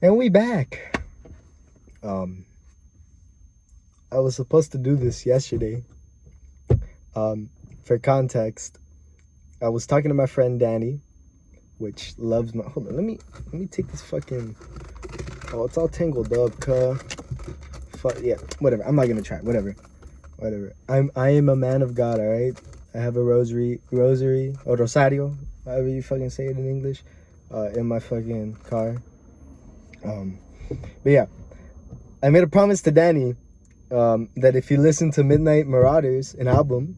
And we back. I was supposed to do this yesterday. For context, I was talking to my friend Danny, which loves my. Hold on, let me take this fucking. Oh, it's all tangled up, Fuck yeah, whatever. I'm not gonna try. Whatever. I am a man of God. All right. I have a rosary, or rosario, however you fucking say it in English, in my fucking car. But yeah, I made a promise to Danny that if he listened to Midnight Marauders, an album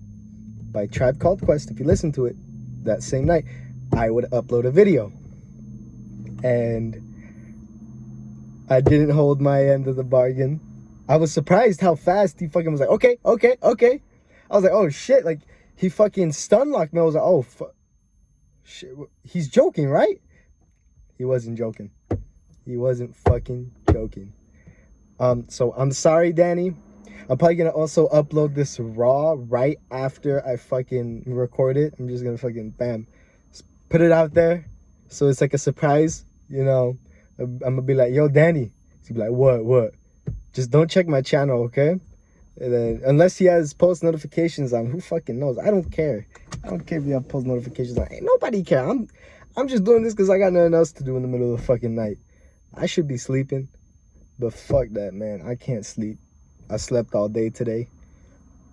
by Tribe Called Quest, if he listened to it that same night, I would upload a video. And I didn't hold my end of the bargain. I was surprised how fast he fucking was like, okay. I was like, oh shit, like he fucking stun locked me. I was like, oh shit, he's joking, right? He wasn't joking. He wasn't fucking joking. So I'm sorry, Danny. I'm probably gonna also upload this raw right after I fucking record it. I'm just gonna fucking bam, put it out there, so it's like a surprise. You know, I'm gonna be like, yo, Danny. He's gonna be like, what? Just don't check my channel, okay? And then unless he has post notifications on, who fucking knows? I don't care. I don't care if you have post notifications on. Ain't nobody care. I'm just doing this because I got nothing else to do in the middle of the fucking night. I should be sleeping, but fuck that, man. I can't sleep. I slept all day today.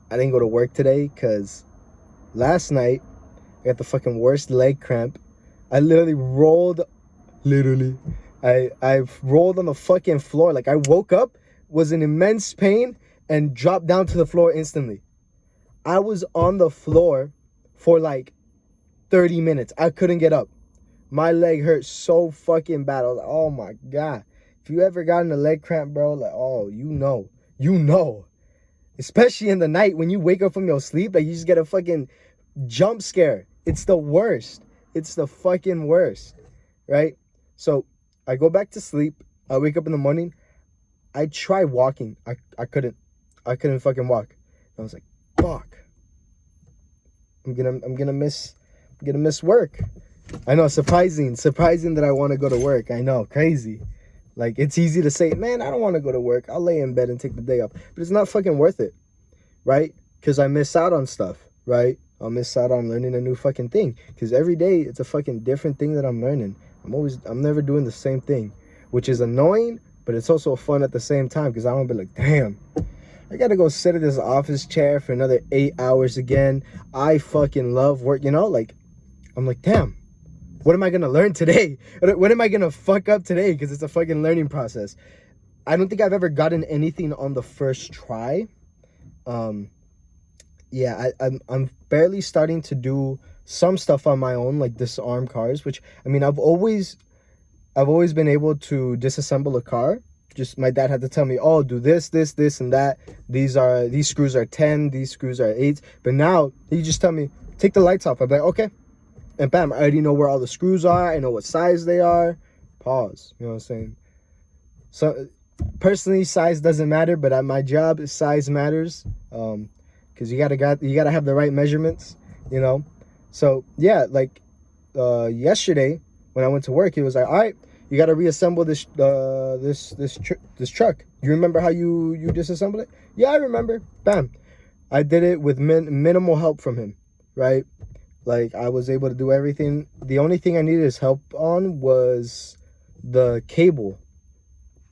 I didn't go to work today because last night I got the fucking worst leg cramp. I literally rolled. I rolled on the fucking floor. Like I woke up, was in immense pain, and dropped down to the floor instantly. I was on the floor for like 30 minutes. I couldn't get up. My leg hurt so fucking bad. I was like, oh my God. If you ever gotten a leg cramp, bro, like, oh, you know. Especially in the night when you wake up from your sleep, like you just get a fucking jump scare. It's the worst. It's the fucking worst, right? So I go back to sleep. I wake up in the morning. I try walking. I couldn't fucking walk. I was like, fuck. I'm gonna miss work. I know, surprising that I want to go to work. I know, crazy. Like, it's easy to say, man, I don't want to go to work. I'll lay in bed and take the day off. But it's not fucking worth it, right? Because I miss out on stuff, right? I'll miss out on learning a new fucking thing. Because every day, it's a fucking different thing that I'm learning. I'm never doing the same thing, which is annoying, but it's also fun at the same time. Because I don't be like, damn, I got to go sit in this office chair for another 8 hours again. I fucking love work, you know? Like, I'm like, damn. What am I going to learn today? What am I going to fuck up today? Because it's a fucking learning process. I don't think I've ever gotten anything on the first try. Yeah, I'm barely starting to do some stuff on my own, like disarm cars, which, I mean, I've always been able to disassemble a car. Just my dad had to tell me, oh, do this, and that. These screws are 10, these screws are 8. But now he just tell me, take the lights off. I'm like, okay. And bam, I already know where all the screws are. I know what size they are. Pause. You know what I'm saying? So, personally, size doesn't matter, but at my job, size matters. Because you gotta have the right measurements, you know? So, yeah, like, yesterday, when I went to work, he was like, all right, you gotta reassemble this truck. You remember how you disassembled it? Yeah, I remember. Bam. I did it with minimal help from him, right? Like, I was able to do everything. The only thing I needed his help on was the cable.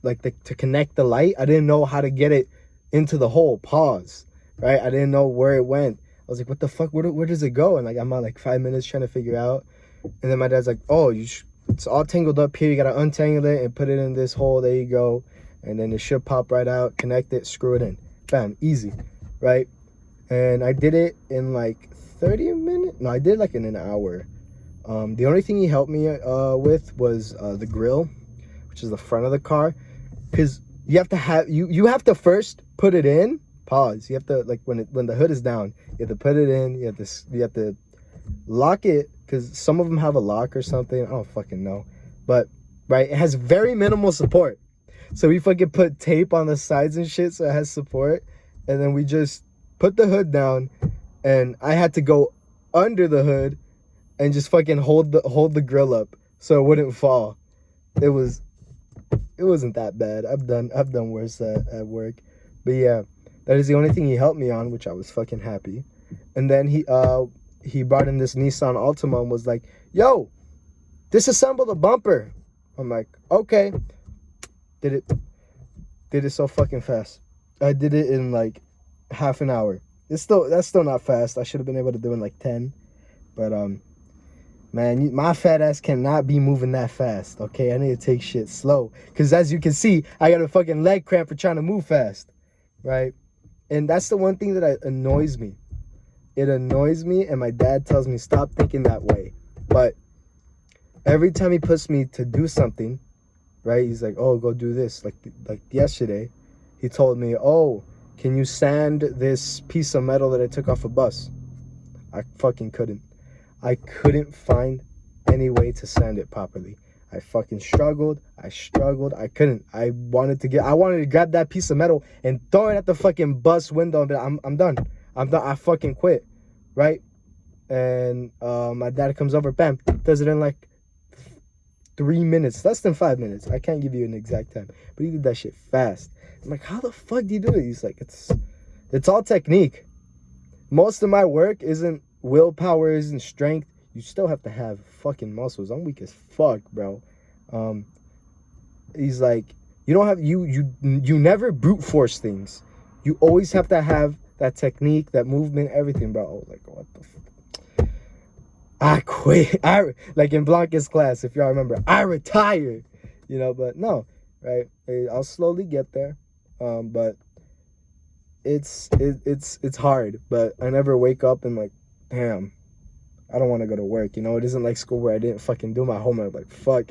Like, to connect the light. I didn't know how to get it into the hole. Pause. Right? I didn't know where it went. I was like, what the fuck? Where does it go? And, like, I'm on, like, 5 minutes trying to figure out. And then my dad's like, oh, it's all tangled up here. You got to untangle it and put it in this hole. There you go. And then it should pop right out. Connect it. Screw it in. Bam. Easy. Right? And I did it in, like, 30 minutes. No, I did like in an hour. The only thing he helped me with was the grill, which is the front of the car, because you have to have you have to first put it in. Pause. You have to, like, when the hood is down, you have to put it in. You have to lock it, because some of them have a lock or something. I don't fucking know, but right, it has very minimal support. So we fucking put tape on the sides and shit so it has support, and then we just put the hood down. And I had to go under the hood and just fucking hold the grill up so it wouldn't fall. It was it wasn't that bad. I've done worse at work. But yeah, that is the only thing he helped me on, which I was fucking happy. And then he brought in this Nissan Altima and was like, "Yo, disassemble the bumper." I'm like, "Okay." Did it so fucking fast. I did it in like half an hour. That's still not fast. I should have been able to do it in like 10. But man, my fat ass cannot be moving that fast. Okay, I need to take shit slow. Cause as you can see, I got a fucking leg cramp for trying to move fast, right? And that's the one thing that annoys me. It annoys me, and my dad tells me stop thinking that way. But every time he puts me to do something, right? He's like, "Oh, go do this." Like yesterday, he told me, "Oh, can you sand this piece of metal that I took off a bus?" I fucking couldn't. I couldn't find any way to sand it properly. I fucking struggled. I couldn't. I wanted to grab that piece of metal and throw it at the fucking bus window and be like, I'm done. I fucking quit. Right? And my dad comes over, bam, does it in like 3 minutes, less than 5 minutes. I can't give you an exact time, but he did that shit fast. I'm like, how the fuck do you do it? He's like, it's all technique. Most of my work isn't willpower, isn't strength. You still have to have fucking muscles. I'm weak as fuck, bro. He's like, you don't have you never brute force things. You always have to have that technique, that movement, everything, bro. I was like, what the fuck? I quit. Like in Blanca's class, if y'all remember, I retired. But no, right? I'll slowly get there. But it's hard. But I never wake up and like, damn, I don't want to go to work. It isn't like school where I didn't fucking do my homework. Like, fuck,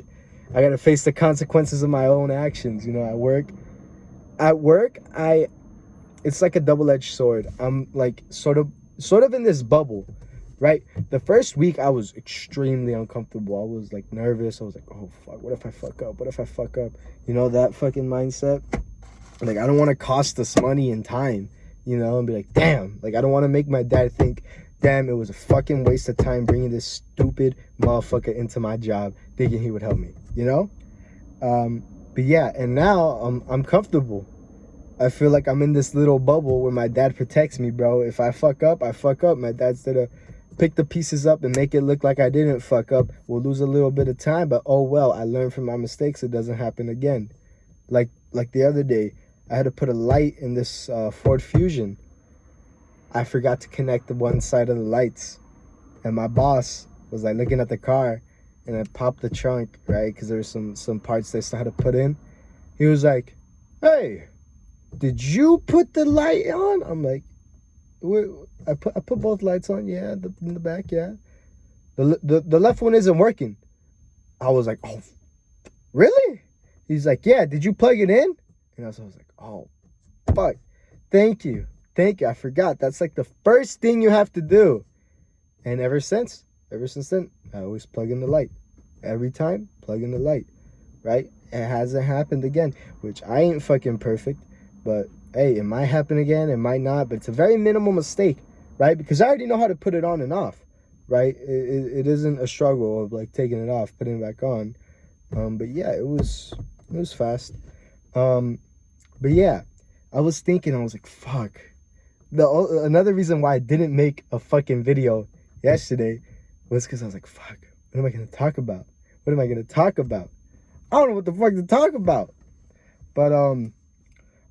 I gotta face the consequences of my own actions. At work, it's like a double-edged sword. I'm like sort of in this bubble, right? The first week I was extremely uncomfortable. I was like nervous. I was like, oh fuck, what if I fuck up? That fucking mindset. Like, I don't want to cost us money and time, and be like, damn. Like, I don't want to make my dad think, damn, it was a fucking waste of time bringing this stupid motherfucker into my job thinking he would help me, But yeah, and now I'm comfortable. I feel like I'm in this little bubble where my dad protects me, bro. If I fuck up, I fuck up. My dad's there to pick the pieces up and make it look like I didn't fuck up. We'll lose a little bit of time, but oh well, I learned from my mistakes. It doesn't happen again. Like the other day, I had to put a light in this Ford Fusion. I forgot to connect the one side of the lights. And my boss was like looking at the car, and I popped the trunk, right? Because there were some parts they still had to put in. He was like, "Hey, did you put the light on?" I'm like, I put both lights on, yeah, in the back, yeah. The left one isn't working. I was like, "Oh, really?" He's like, "Yeah, did you plug it in?" And I was like, "Oh, fuck. Thank you. I forgot. That's like the first thing you have to do." And ever since then, I always plug in the light. Every time, plug in the light, right? It hasn't happened again, which I ain't fucking perfect, but hey, it might happen again, it might not, but it's a very minimal mistake, right? Because I already know how to put it on and off, right? It isn't a struggle of like taking it off, putting it back on. But yeah, it was fast. But yeah, I was thinking, I was like, fuck. Another reason why I didn't make a fucking video yesterday was because I was like, fuck, what am I going to talk about? I don't know what the fuck to talk about. But I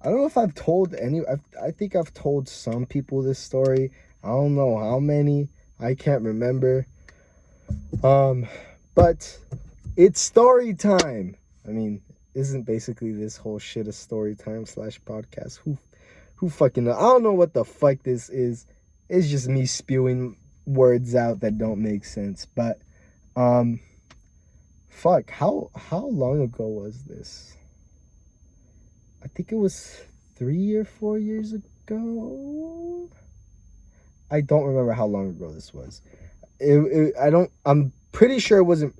don't know if I've told I think I've told some people this story. I don't know how many. I can't remember. But it's story time. I mean, isn't basically this whole shit a story time /podcast? Who fucking know? I don't know what the fuck this is. It's just me spewing words out that don't make sense. But fuck, how long ago was this? I think it was 3 or 4 years ago. I don't remember how long ago this was. I'm pretty sure it wasn't.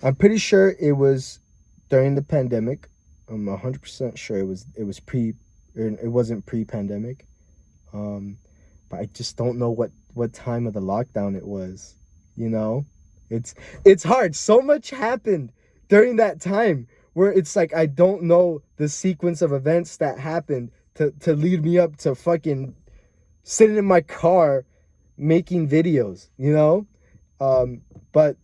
I'm pretty sure it was during the pandemic. I'm 100% sure it was pre. It wasn't pre-pandemic. But I just don't know what time of the lockdown it was. It's hard. So much happened during that time where it's like I don't know the sequence of events that happened to lead me up to fucking sitting in my car making videos, you know? But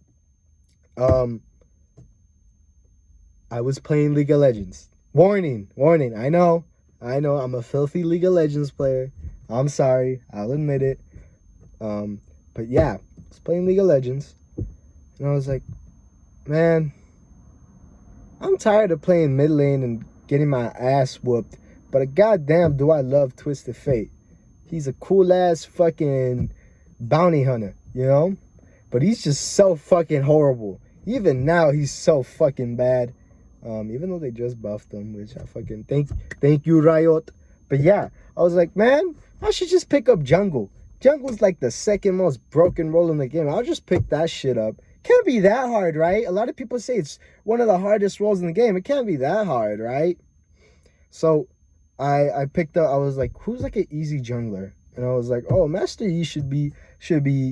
I was playing League of Legends. Warning, warning. I know, I'm a filthy League of Legends player. I'm sorry, I'll admit it. But yeah, I was playing League of Legends, and I was like, man, I'm tired of playing mid lane and getting my ass whooped. But goddamn, do I love Twisted Fate. He's a cool ass fucking bounty hunter, you know? But he's just so fucking horrible. Even now, he's so fucking bad. Even though they just buffed him, which I fucking thank you, Riot. But yeah, I was like, man, I should just pick up jungle. Jungle's like the second most broken role in the game. I'll just pick that shit up. Can't be that hard, right? A lot of people say it's one of the hardest roles in the game. It can't be that hard, right? So I picked up, I was like, who's like an easy jungler? And I was like, oh, Master Yi should be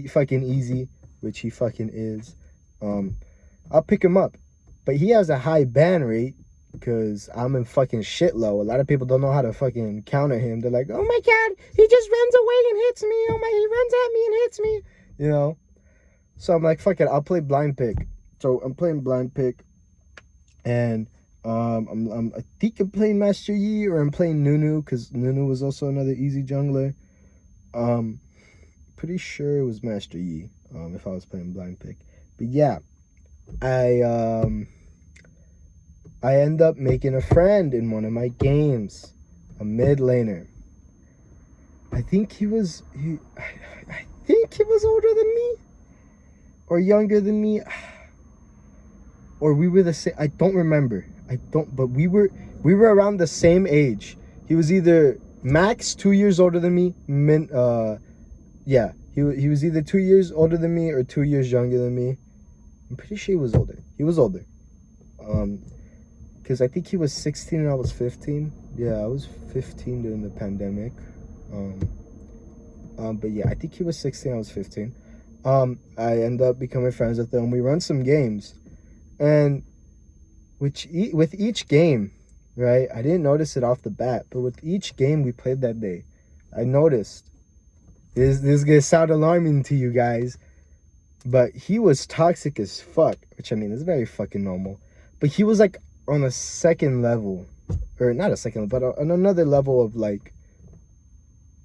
fucking easy, which he fucking is. I'll pick him up. But he has a high ban rate because I'm in fucking shit low. A lot of people don't know how to fucking counter him. They're like, oh my god, he just runs away and hits me. Oh my, he runs at me and hits me. You know? So I'm like, fuck it, I'll play blind pick. So I'm playing blind pick. And I think I'm playing Master Yi or I'm playing Nunu because Nunu was also another easy jungler. Pretty sure it was Master Yi if I was playing blind pick. But yeah, I end up making a friend in one of my games, a mid laner. I think he was older than me or younger than me, or we were the same. I don't remember. But we were around the same age. He was either max 2 years older than me. Yeah, he was either 2 years older than me or 2 years younger than me. I'm pretty sure he was older. Because I think he was 16 and I was 15. Yeah, I was 15 during the pandemic. But yeah, I think he was 16, I was 15. I end up becoming friends with him. We run some games. And with each game, right, I didn't notice it off the bat, but with each game we played that day, I noticed, this is going to sound alarming to you guys, but he was toxic as fuck, which I mean is very fucking normal. But he was like on a second level, or not a second, but on another level of like,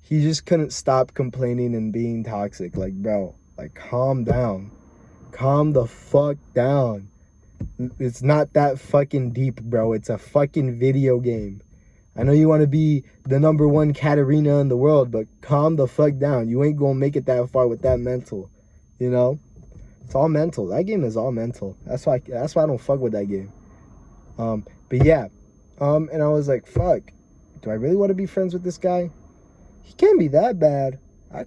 he just couldn't stop complaining and being toxic. Like, bro, like calm down, calm the fuck down. It's not that fucking deep, bro. It's a fucking video game. I know you want to be the #1 Katarina in the world, but calm the fuck down. You ain't gonna make it that far with that mental, you know? It's all mental. That game is all mental. That's why I don't fuck with that game. But yeah. And I was like, fuck. Do I really want to be friends with this guy? He can't be that bad.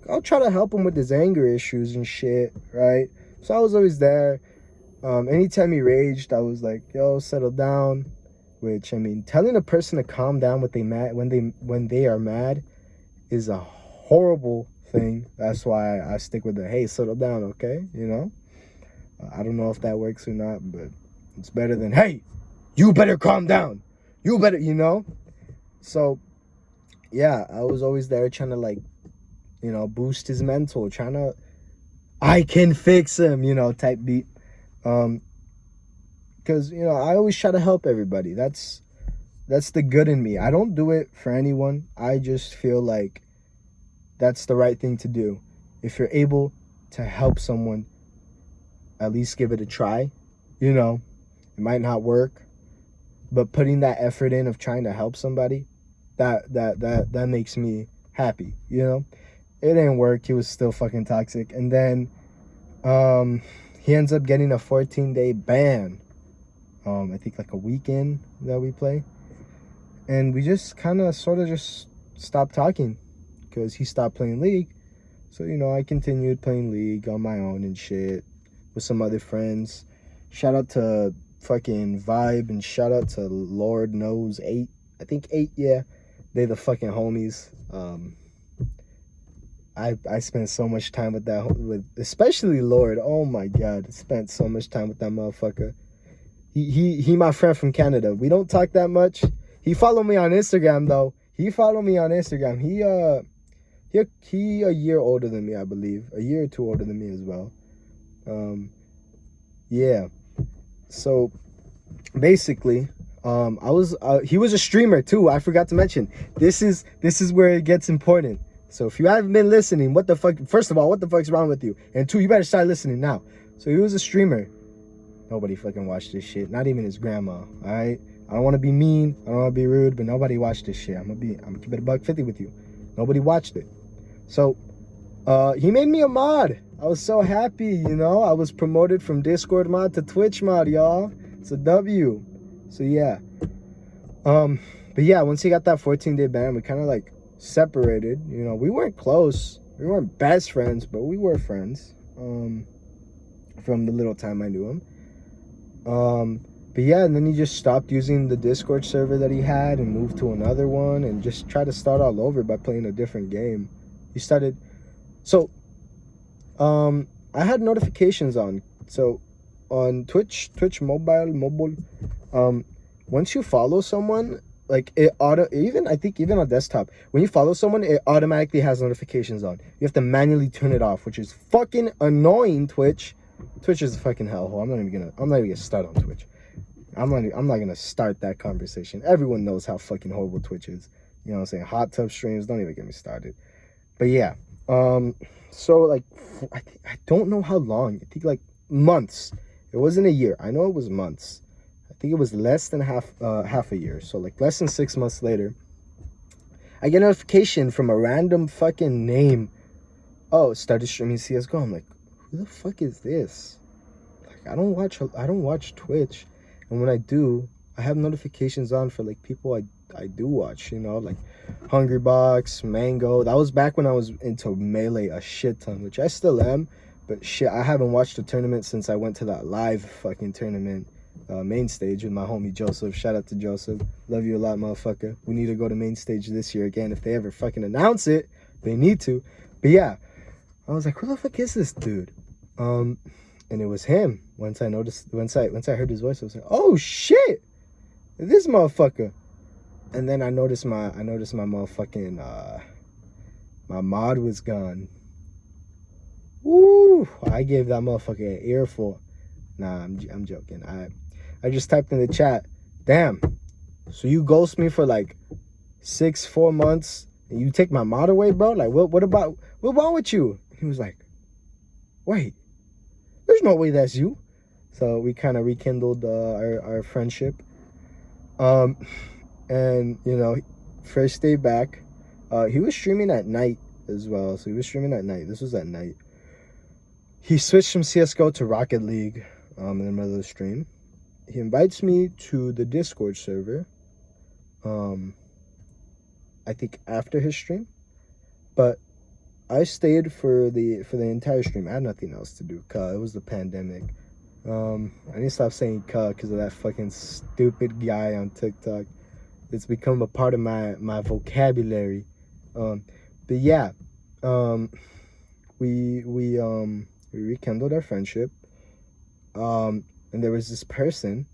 I'll try to help him with his anger issues and shit, right? So I was always there. Anytime he raged, I was like, yo, settle down. Which, I mean, telling a person to calm down when they are mad is a horrible thing. That's why I stick with the, hey, settle down, okay? You know? I don't know if that works or not, but it's better than, hey, you better calm down. You better, you know? So, yeah, I was always there trying to, like, you know, boost his mental, trying to, I can fix him, you know, type beat. Because, you know, I always try to help everybody. That's the good in me. I don't do it for anyone. I just feel like that's the right thing to do. If you're able to help someone, at least give it a try. You know, it might not work, but putting that effort in of trying to help somebody, that makes me happy, you know? It didn't work. He was still fucking toxic. And then he ends up getting a 14-day ban. I think like a weekend that we play. And we just kind of sort of just stopped talking because he stopped playing League. So, you know, I continued playing League on my own and shit with some other friends. Shout out to fucking Vibe and shout out to Lord Knows 8. I think 8, yeah. They the fucking homies. I spent so much time with especially Lord. Oh my god, I spent so much time with that motherfucker. He my friend from Canada. We don't talk that much. He followed me on Instagram though. He followed me on Instagram. He a year older than me, I believe. A year or two older than me as well. Yeah. So basically, he was a streamer too. I forgot to mention. This is where it gets important. So if you haven't been listening, what the fuck? First of all, what the fuck's wrong with you? And two, you better start listening now. So he was a streamer. Nobody fucking watched this shit. Not even his grandma. All right. I don't want to be mean. I don't want to be rude, but nobody watched this shit. I'm gonna keep it $1.50 with you. Nobody watched it. So, he made me a mod. I was so happy, you know. I was promoted from Discord mod to Twitch mod, y'all. It's a W. So yeah. But yeah, once he got that 14-day ban, we kind of like separated. You know, we weren't close. We weren't best friends, but we were friends. From the little time I knew him. But yeah, and then he just stopped using the Discord server that he had and moved to another one and just tried to start all over by playing a different game. He started, so, I had notifications on. So, on Twitch mobile, once you follow someone, like I think even on desktop, when you follow someone, it automatically has notifications on. You have to manually turn it off, which is fucking annoying, Twitch. Twitch is a fucking hellhole. I'm not even gonna start on Twitch. I'm not gonna start that conversation. Everyone knows how fucking horrible Twitch is. You know what I'm saying? Hot tub streams, don't even get me started. But yeah. So like I don't know how long. I think like months. It wasn't a year. I know it was months. I think it was less than half a year. So like less than 6 months later, I get a notification from a random fucking name. Oh, started streaming CS:GO. I'm like, who the fuck is this? Like, I don't watch Twitch, and when I do, I have notifications on for like people I do watch, you know, like Hungrybox, Mango. That was back when I was into Melee a shit ton, which I still am, but shit, I haven't watched a tournament since I went to that live fucking tournament main stage with my homie Joseph. Shout out to Joseph, love you a lot, motherfucker. We need to go to main stage this year again. If they ever fucking announce it, they need to. But yeah, I was like, who the fuck is this dude? And it was him. Once I heard his voice, I was like, oh shit, this motherfucker. And then I noticed my motherfucking my mod was gone. Woo! I gave that motherfucker an earful. Nah, I'm joking. I just typed in the chat, damn. So you ghost me for like 4 months and you take my mod away, bro? Like what wrong with you? He was like, wait, there's no way that's you. So we kind of rekindled our friendship. And you know, first day back, he was streaming at night as well. So he was streaming at night. This was at night. He switched from CS:GO to Rocket League in the middle of the stream. He invites me to the Discord server. I think after his stream, but I stayed for the entire stream. I had nothing else to do. It was the pandemic. I need to stop saying because of that fucking stupid guy on TikTok. It's become a part of my vocabulary. But yeah, we rekindled our friendship. And there was this person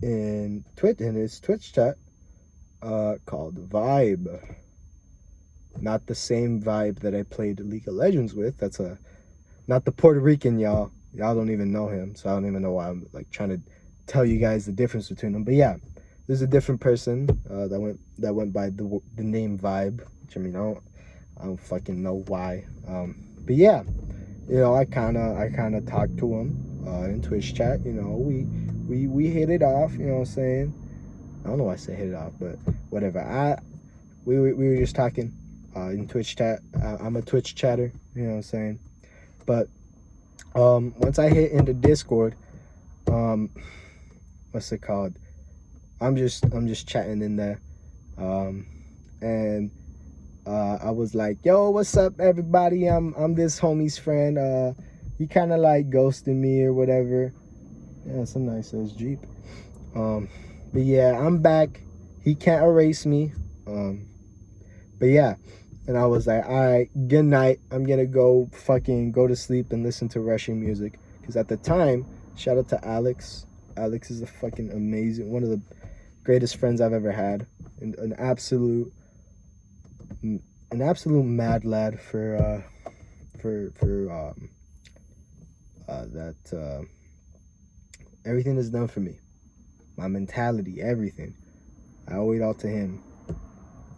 in his Twitch chat called Vibe. Not the same Vibe that I played League of Legends with. That's not the Puerto Rican, y'all. Y'all don't even know him, so I don't even know why I'm like trying to tell you guys the difference between them. But yeah, there's a different person that went by the name Vibe, which I mean I don't fucking know why. But yeah, you know, I kind of talked to him in Twitch chat. You know, we hit it off. You know what I'm saying? I don't know why I say hit it off, but whatever. We were just talking in Twitch chat. I'm a Twitch chatter. You know what I'm saying? But once I hit into Discord, what's it called? I'm just chatting in there, and I was like, yo, what's up, everybody? I'm this homie's friend. He kind of like ghosted me or whatever. Yeah, it's a nice ass Jeep. But yeah, I'm back. He can't erase me. But yeah, and I was like, all right, good night. I'm gonna go fucking go to sleep and listen to Russian music. Because at the time, shout out to Alex. Alex is a fucking amazing, one of the greatest friends I've ever had, and an absolute mad lad for that everything is done for me, my mentality, everything. I owe it all to him.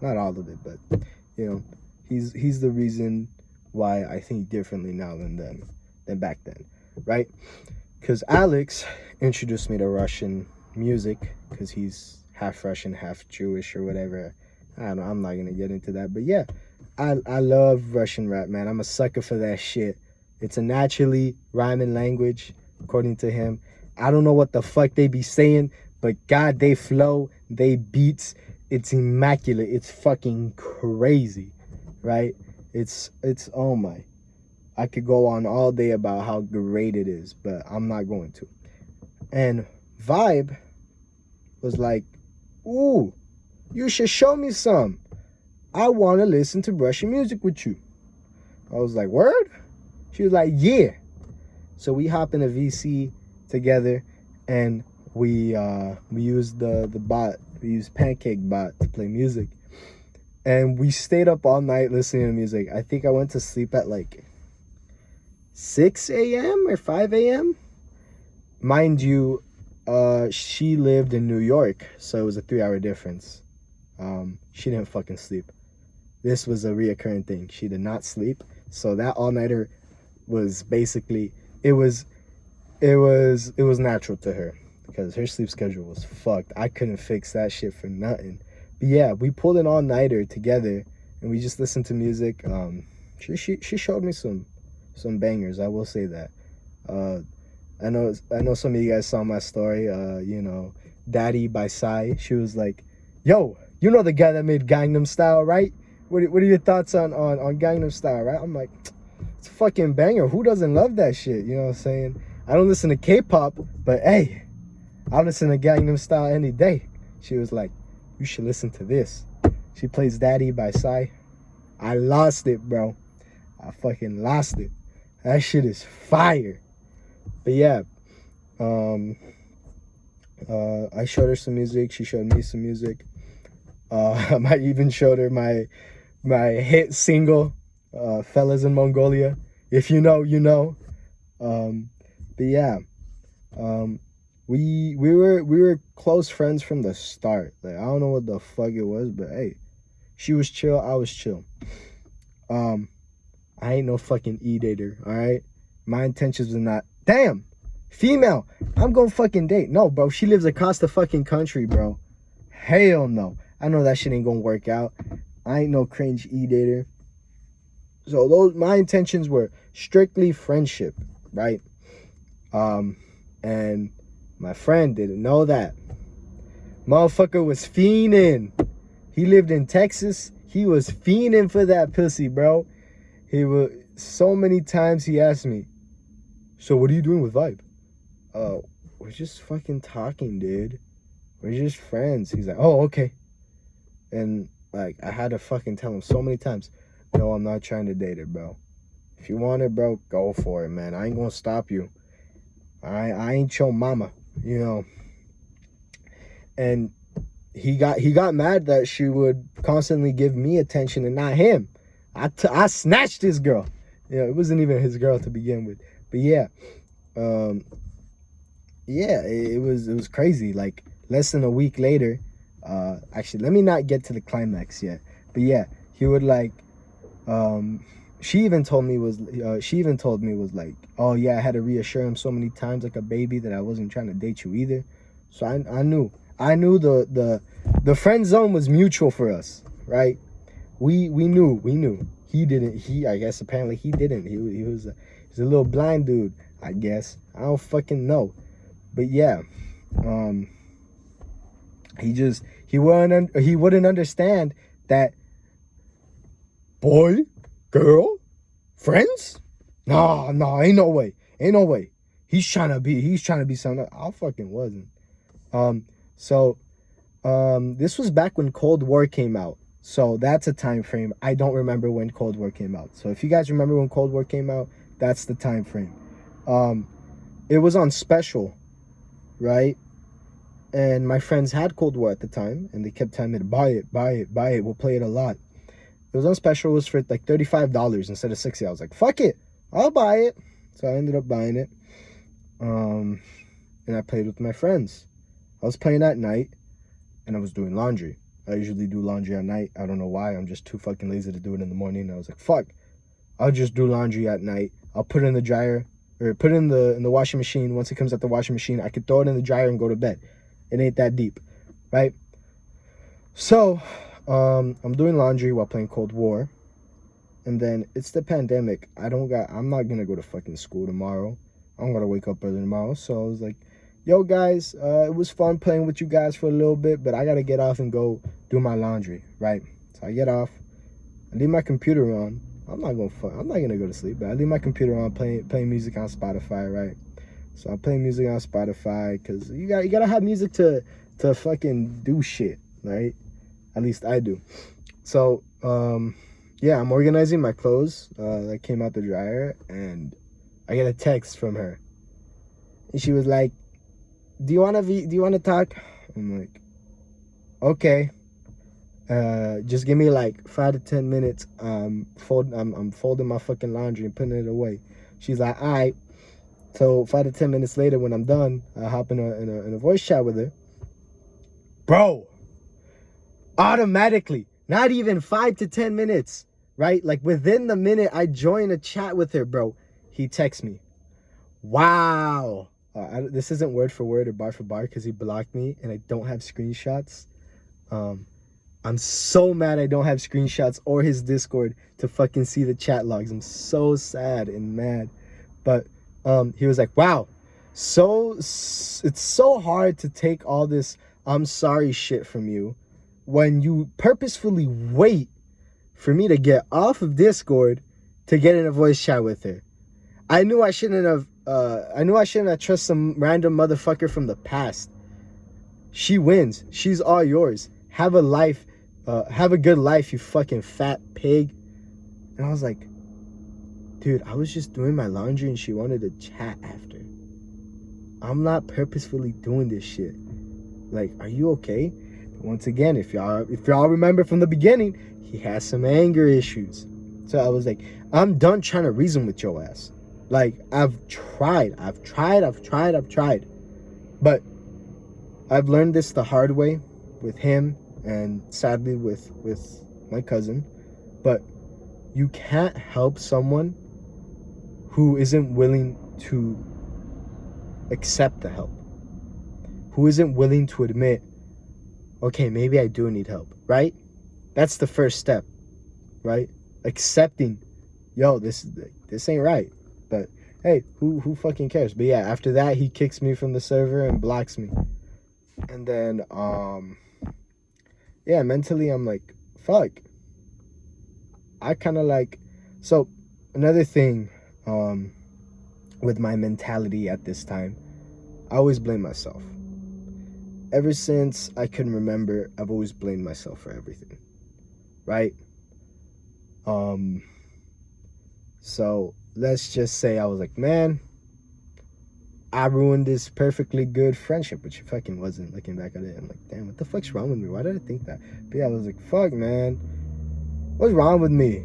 Not all of it, but you know, he's the reason why I think differently now than back then, right? Because Alex introduced me to Russian music, because he's half Russian, half Jewish or whatever. I don't know, I'm not gonna get into that, but yeah, I love Russian rap, man. I'm a sucker for that shit. It's a naturally rhyming language, according to him. I don't know what the fuck they be saying, but God, they flow, they beats, it's immaculate. It's fucking crazy, right? It's oh my. I could go on all day about how great it is, but I'm not going to. And Vibe was like, ooh, you should show me some. I want to listen to Russian music with you. I was like, word? She was like, yeah. So we hop in a VC together, and we used the bot. We used Pancake Bot to play music. And we stayed up all night listening to music. I think I went to sleep at like 6 a.m. or 5 a.m. Mind you, she lived in New York, so it was a 3-hour difference. She didn't fucking sleep. This was a reoccurring thing. She did not sleep. So that all-nighter was basically, it was natural to her, because her sleep schedule was fucked. I couldn't fix that shit for nothing. But yeah, we pulled an all-nighter together, and we just listened to music. She showed me some bangers, I will say that. I know some of you guys saw my story, you know, Daddy by Psy. She was like, yo, you know the guy that made Gangnam Style, right? What are your thoughts on Gangnam Style, right? I'm like, it's a fucking banger. Who doesn't love that shit? You know what I'm saying? I don't listen to K-pop, but hey, I'll listen to Gangnam Style any day. She was like, you should listen to this. She plays Daddy by Psy. I lost it, bro. I fucking lost it. That shit is fire. But yeah, I showed her some music. She showed me some music. I even showed her my hit single, Fellas in Mongolia. If you know, you know. But yeah, we were close friends from the start. Like, I don't know what the fuck it was, but hey, she was chill, I was chill. I ain't no fucking e-dater, all right? My intentions was not, damn, female, I'm gonna fucking date. No, bro, she lives across the fucking country, bro. Hell no. I know that shit ain't gonna work out. I ain't no cringe e-dater. So my intentions were strictly friendship, right? And my friend didn't know that. Motherfucker was fiending. He lived in Texas. He was fiending for that pussy, bro. He was, so many times he asked me, so what are you doing with Vibe? We're just fucking talking, dude. We're just friends. He's like, oh, okay. And like, I had to fucking tell him so many times, no, I'm not trying to date her, bro. If you want it, bro, go for it, man. I ain't gonna stop you. I ain't your mama, you know. And he got mad that she would constantly give me attention and not him. I snatched his girl. You know, it wasn't even his girl to begin with. But yeah, yeah, it was crazy. Like, less than a week later, actually, let me not get to the climax yet. But yeah, he would like, she even told me was like, oh yeah, I had to reassure him so many times like a baby that I wasn't trying to date you either. So I knew the friend zone was mutual for us, right? We knew. I guess apparently he didn't. He was a little blind dude, I guess. I don't fucking know. But yeah, he wouldn't understand that boy, girl, friends? No, ain't no way. He's trying to be something. I fucking wasn't. This was back when Cold War came out. So that's a time frame. I don't remember when Cold War came out. So if you guys remember when Cold War came out, that's the time frame. It was on special. right? And my friends had Cold War at the time, and they kept telling me to buy it, buy it, buy it. We'll play it a lot. It was on special. It was for like $35 instead of $60. I was like, fuck it, I'll buy it. So I ended up buying it. And I played with my friends. I was playing at night, and I was doing laundry. I usually do laundry at night. I don't know why. I'm just too fucking lazy to do it in the morning. And I was like, fuck, I'll just do laundry at night. I'll put it in the dryer, or put it in the washing machine. Once it comes out the washing machine, I could throw it in the dryer and go to bed. It ain't that deep, right? So, I'm doing laundry while playing Cold War. And then it's the pandemic. I'm not gonna go to fucking school tomorrow. I'm gonna wake up early tomorrow. So I was like, yo guys, it was fun playing with you guys for a little bit, but I gotta get off and go do my laundry, right? So I get off, I leave my computer on. I'm not gonna go to sleep, but I leave my computer on, playing music on Spotify, right? So I'm playing music on Spotify because you gotta have music to fucking do shit, right? At least I do. So yeah, I'm organizing my clothes that came out the dryer, and I get a text from her, and she was like, do you want to talk? I'm like, okay. Just give me like 5 to 10 minutes. I'm folding my fucking laundry and putting it away. She's like, all right. So 5 to 10 minutes later, when I'm done, I hop in a voice chat with her. Bro, automatically, not even 5 to 10 minutes, right? Like within the minute I join a chat with her, bro, he texts me. Wow. This isn't word for word or bar for bar because he blocked me and I don't have screenshots. I'm so mad I don't have screenshots or his Discord to fucking see the chat logs. I'm so sad and mad. But he was like, wow, it's so hard to take all this I'm sorry shit from you when you purposefully wait for me to get off of Discord to get in a voice chat with her. I knew I shouldn't have trusted some random motherfucker from the past. She wins. She's all yours. Have a life. Have a good life, you fucking fat pig. And I was like, dude, I was just doing my laundry and she wanted to chat after. I'm not purposefully doing this shit. Like, are you okay? Once again, if y'all remember from the beginning, he has some anger issues. So I was like, I'm done trying to reason with your ass. Like, I've tried. But I've learned this the hard way with him and sadly with my cousin. But you can't help someone who isn't willing to accept the help, who isn't willing to admit, okay, maybe I do need help, right? That's the first step, right? Accepting, yo, this ain't right. But hey, who fucking cares? But yeah, after that, he kicks me from the server and blocks me. And then yeah, mentally I'm like, fuck. I kind of like, so another thing with my mentality at this time, I always blame myself. Ever since I can remember, I've always blamed myself for everything, right? So let's just say I was like, man, I ruined this perfectly good friendship, which fucking wasn't. Looking back at it, I'm like, damn, what the fuck's wrong with me? Why did I think that? But yeah, I was like, fuck, man, what's wrong with me?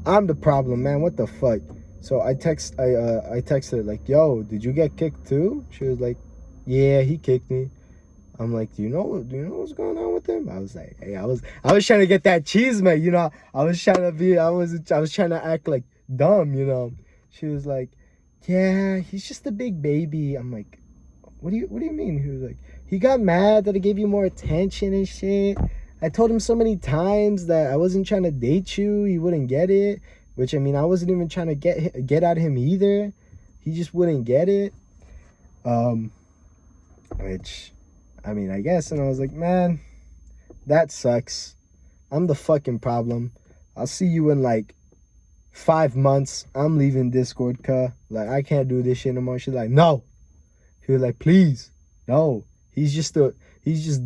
I'm the problem, man. What the fuck? So I texted her like, yo, did you get kicked too? She was like, yeah, he kicked me. I'm like, do you know what's going on with him? I was like, hey, I was trying to get that cheese, man. You know, I was trying to act like dumb, you know. She was like, yeah, he's just a big baby. I'm like, what do you mean? He was like, he got mad that I gave you more attention and shit. I told him so many times that I wasn't trying to date you. He wouldn't get it. Which, I mean, I wasn't even trying to get at him either. He just wouldn't get it. Which, I mean, I guess. And I was like, man, that sucks. I'm the fucking problem. I'll see you in like 5 months. I'm leaving Discord, cuh. Like, I can't do this shit no more. She's like, no. He was like, please, no. He's just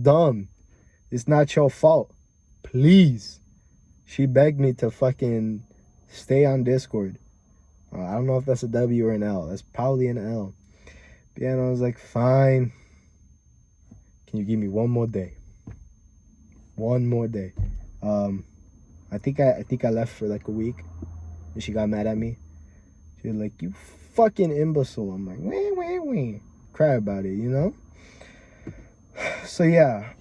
dumb. It's not your fault. Please. She begged me to fucking stay on Discord. I don't know if that's a W or an L. That's probably an L. But yeah, and I was like, fine. Can you give me one more day? One more day. I think I left for like a week, and she got mad at me. She was like, "You fucking imbecile." I'm like, wah. Cry about it, you know? So yeah,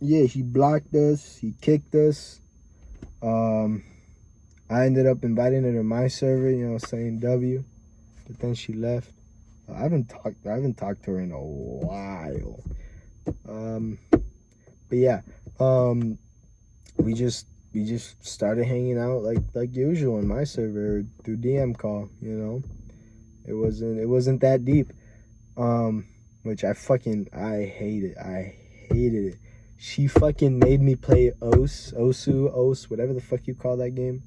yeah, he blocked us, he kicked us. I ended up inviting her to my server, you know, saying W, but then she left. I haven't talked to her in a while. But yeah, we just started hanging out like usual in my server through DM call, you know. It wasn't that deep. Which I hated. I hated it. She fucking made me play Osu, whatever the fuck you call that game.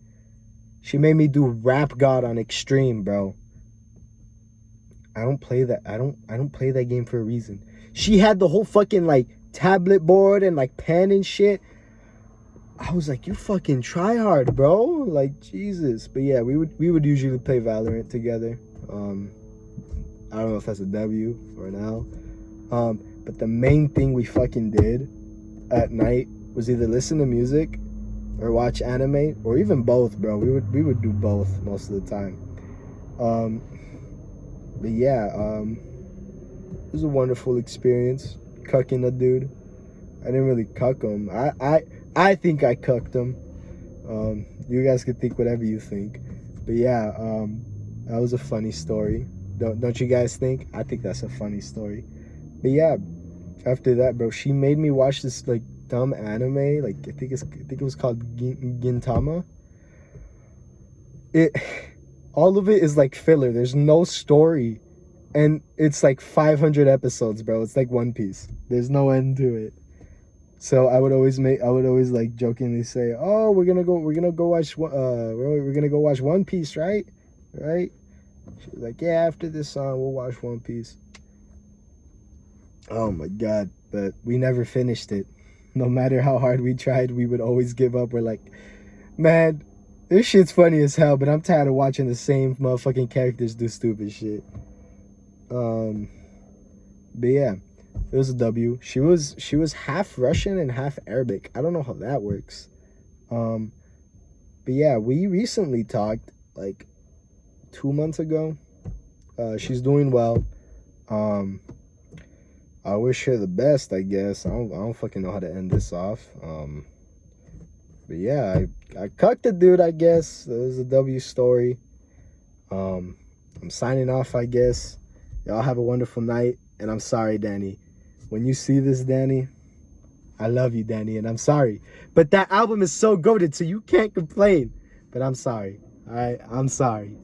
She made me do Rap God on Extreme, bro. I don't play that. I don't play that game for a reason. She had the whole fucking like tablet board and like pen and shit. I was like, you fucking try hard, bro. Like, Jesus. But yeah, we would usually play Valorant together. I don't know if that's a W or an L. But the main thing we fucking did at night was either listen to music or watch anime, or even both, bro. We would do both most of the time. But yeah, it was a wonderful experience cucking a dude. I didn't really cuck him. I think I cucked him. You guys can think whatever you think. But yeah, that was a funny story. Don't you guys think? I think that's a funny story. But yeah, after that, bro, she made me watch this like dumb anime. Like I think it was called Gintama. All of it is like filler. There's no story, and it's like 500 episodes, bro. It's like One Piece. There's no end to it. So I would always like jokingly say, "Oh, we're gonna go watch One Piece, right? Right?" She was like, "Yeah, after this song, we'll watch One Piece." Oh my god! But we never finished it. No matter how hard we tried, we would always give up. We're like, man, this shit's funny as hell, but I'm tired of watching the same motherfucking characters do stupid shit. But yeah, it was a W. She was half Russian and half Arabic. I don't know how that works. But yeah, we recently talked like 2 months ago. She's doing well. I wish her the best, I guess. I don't fucking know how to end this off. But yeah, I cucked the dude, I guess. It was a W story. I'm signing off, I guess. Y'all have a wonderful night. And I'm sorry, Danny. When you see this, Danny, I love you, Danny, and I'm sorry. But that album is so goated, so you can't complain. But I'm sorry. All right? I'm sorry.